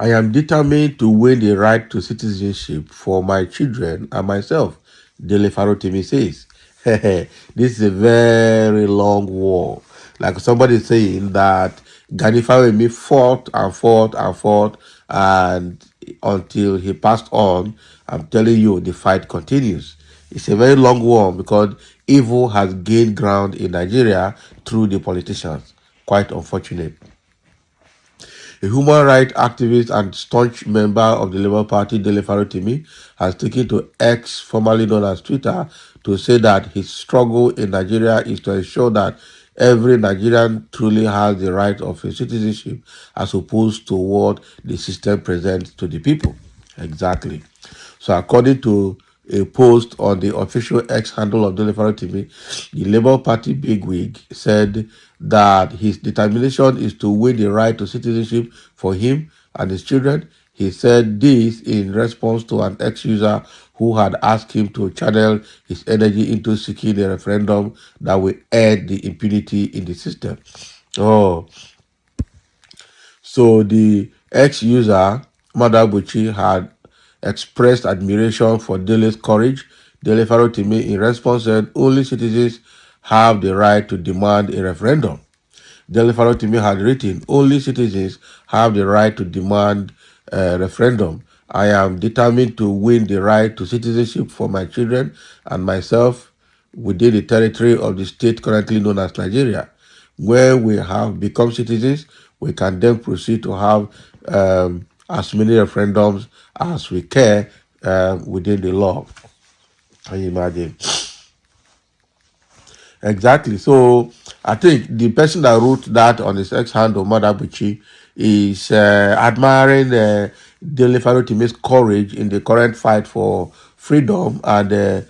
I am determined to win the right to citizenship for my children and myself, Dele Farotimi says. This is a very long war. Like somebody saying that Gani Farotimi fought and fought and fought, and until he passed on, I'm telling you, the fight continues. It's a very long war because evil has gained ground in Nigeria through the politicians. Quite unfortunate. A human rights activist and staunch member of the Labour Party, Dele Farotimi, has taken to X, formerly known as Twitter, to say that his struggle in Nigeria is to ensure that every Nigerian truly has the right of a citizenship as opposed to what the system presents to the people. Exactly. So according to a post on the official X handle of Dele Farotimi, the Labour Party bigwig said that his determination is to win the right to citizenship for him and his children. He said this in response to an ex-user who had asked him to channel his energy into seeking a referendum that will end the impunity in the system. Oh, so the ex-user, Madabuchi, had expressed admiration for Dele's courage. Dele Farotimi, in response, said only citizens have the right to demand a referendum. Dele Farotimi had written, only citizens have the right to demand a referendum. I am determined to win the right to citizenship for my children and myself within the territory of the state currently known as Nigeria. When we have become citizens, we can then proceed to have as many referendums as we care within the law. Can you imagine? Exactly. So I think the person that wrote that on his ex handle, Madabuchi, is admiring Dele Farotimi's courage in the current fight for freedom and a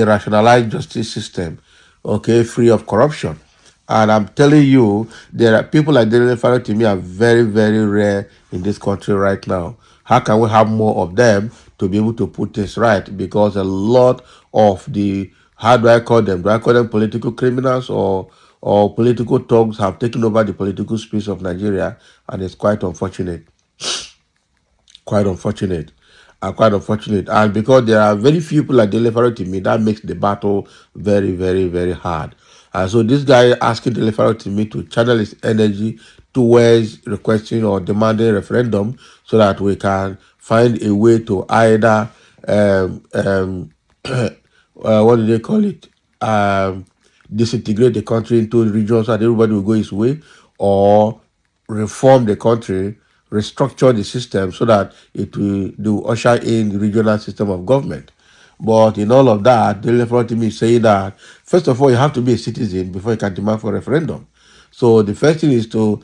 rationalized justice system, okay, free of corruption. And I'm telling you, there are people like Dele Farotimi are very, very rare in this country right now. How can we have more of them to be able to put this right? Because a lot of the, how do I call them? Do I call them political criminals or political thugs have taken over the political space of Nigeria, and it's quite unfortunate. Quite unfortunate. Quite unfortunate. And because there are very few people like Dele Farotimi, that makes the battle very, very, very hard. And so this guy asking Dele Farotimi to channel his energy towards requesting or demanding a referendum so that we can find a way to either what do they call it? Disintegrate the country into regions so that everybody will go his way, or reform the country, restructure the system so that it will do usher in the regional system of government. But in all of that, the referendum is saying that first of all, you have to be a citizen before you can demand for a referendum. So the first thing is to,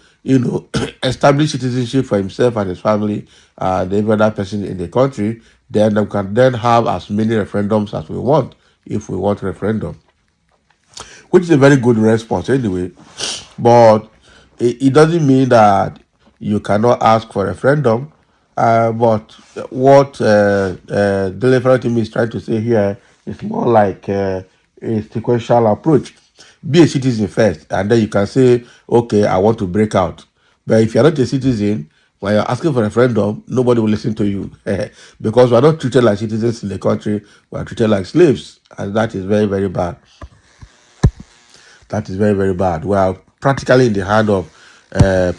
establish citizenship for himself and his family and every other person in the country. Then we can then have as many referendums as we want, if we want referendum, which is a very good response anyway. But it doesn't mean that you cannot ask for a referendum. But what Dele Farotimi is trying to say here is more like a sequential approach. Be a citizen first, and then you can say, okay, I want to break out. But if you're not a citizen, when you're asking for a referendum, nobody will listen to you because we're not treated like citizens in the country, we're treated like slaves, and that is very, very bad. That is very, very bad. We are practically in the hand of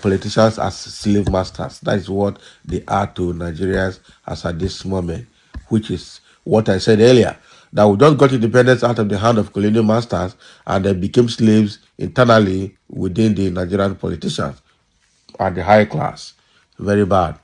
politicians as slave masters. That is what they are to Nigerians as at this moment, which is what I said earlier. That we just got independence out of the hand of colonial masters and they became slaves internally within the Nigerian politicians and the high class. Very bad.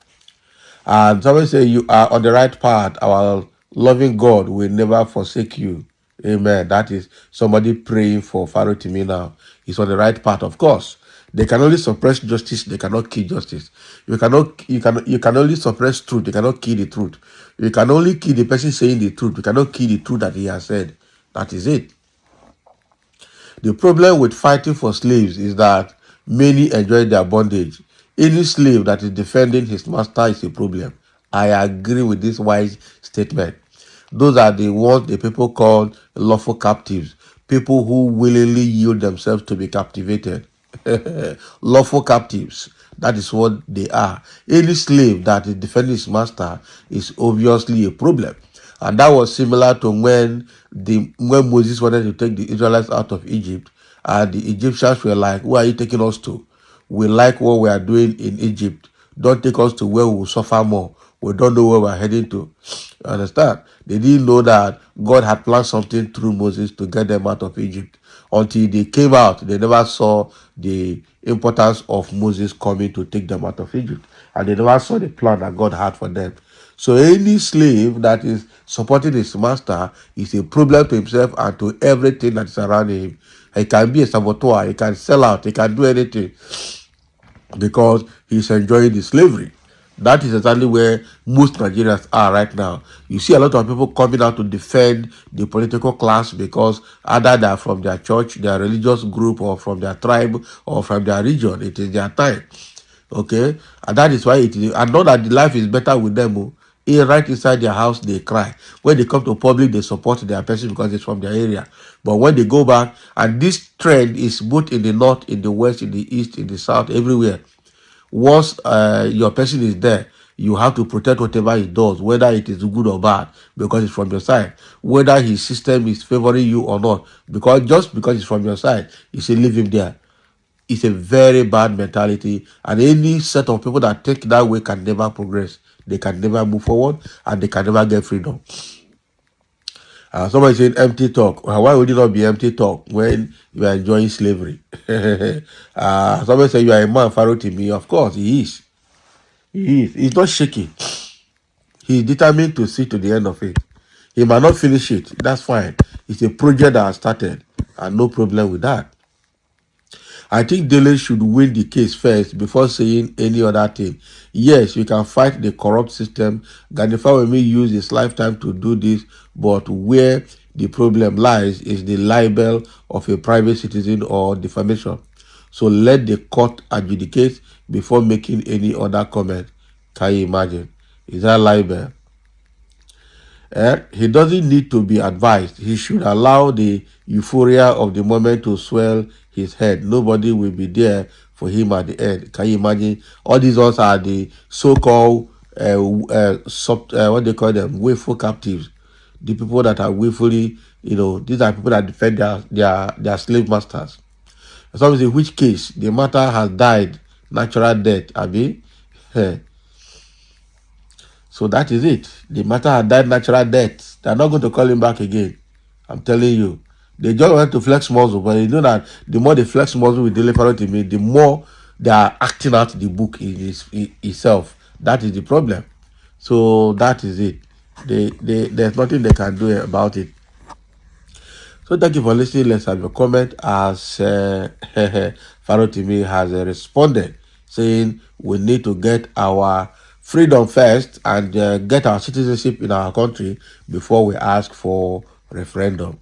And somebody say you are on the right path. Our loving God will never forsake you. Amen. That is somebody praying for Farotimi now. He's on the right path, of course. They can only suppress justice, they cannot kill justice. You can only suppress truth, you cannot kill the truth. You can only kill the person saying the truth, you cannot kill the truth that he has said. That is it. The problem with fighting for slaves is that many enjoy their bondage. Any slave that is defending his master is a problem. I agree with this wise statement. Those are the ones the people call lawful captives, people who willingly yield themselves to be captivated. Lawful captives. That is what they are. Any slave that is defending his master is obviously a problem. And that was similar to when Moses wanted to take the Israelites out of Egypt, and the Egyptians were like, "Where are you taking us to? We like what we are doing in Egypt. Don't take us to where we will suffer more. We don't know where we're heading to." You understand? They didn't know that God had planned something through Moses to get them out of Egypt. Until they came out, they never saw the importance of Moses coming to take them out of Egypt. And they never saw the plan that God had for them. So any slave that is supporting his master is a problem to himself and to everything that is around him. He can be a saboteur, he can sell out, he can do anything because he's enjoying the slavery. That is exactly where most Nigerians are right now. You see a lot of people coming out to defend the political class because either they are from their church, their religious group, or from their tribe, or from their region. It is their time. Okay? And that is why it is. I know that the life is better with them. Right inside their house, they cry. When they come to public, they support their person because it's from their area. But when they go back, and this trend is both in the north, in the west, in the east, in the south, everywhere. Once your person is there, you have to protect whatever he does, whether it is good or bad, because it's from your side. Whether his system is favoring you or not, because just because it's from your side, you say leave him there. It's a very bad mentality, and any set of people that take that way can never progress. They can never move forward, and they can never get freedom. Somebody said empty talk. Why would it not be empty talk when you are enjoying slavery? Somebody said you are a man, Farotimi. Of course, he is. He is. He's not shaking. He's determined to see to the end of it. He might not finish it. That's fine. It's a project that has started, and no problem with that. I think Dele should win the case first before saying any other thing. Yes, you can fight the corrupt system. Ganifa may use his lifetime to do this, but where the problem lies is the libel of a private citizen or defamation. So let the court adjudicate before making any other comment. Can you imagine? Is that libel? He doesn't need to be advised. He should allow the euphoria of the moment to swell his head. Nobody will be there for him at the end. Can you imagine? All these ones are the so-called what they call them, willful captives. The people that are willfully, these are people that defend their slave masters. So in which case the matter has died natural death. Abi. So that is it. The matter had died natural death. They're not going to call him back again. I'm telling you. They just want to flex muscle, but you know that the more they flex muscle with Dele Farotimi, the more they are acting out the book in itself. That is the problem. So that is it. There's nothing they can do about it. So thank you for listening. Let's have your comment as Farotimi has responded, saying we need to get our freedom first and get our citizenship in our country before we ask for referendum.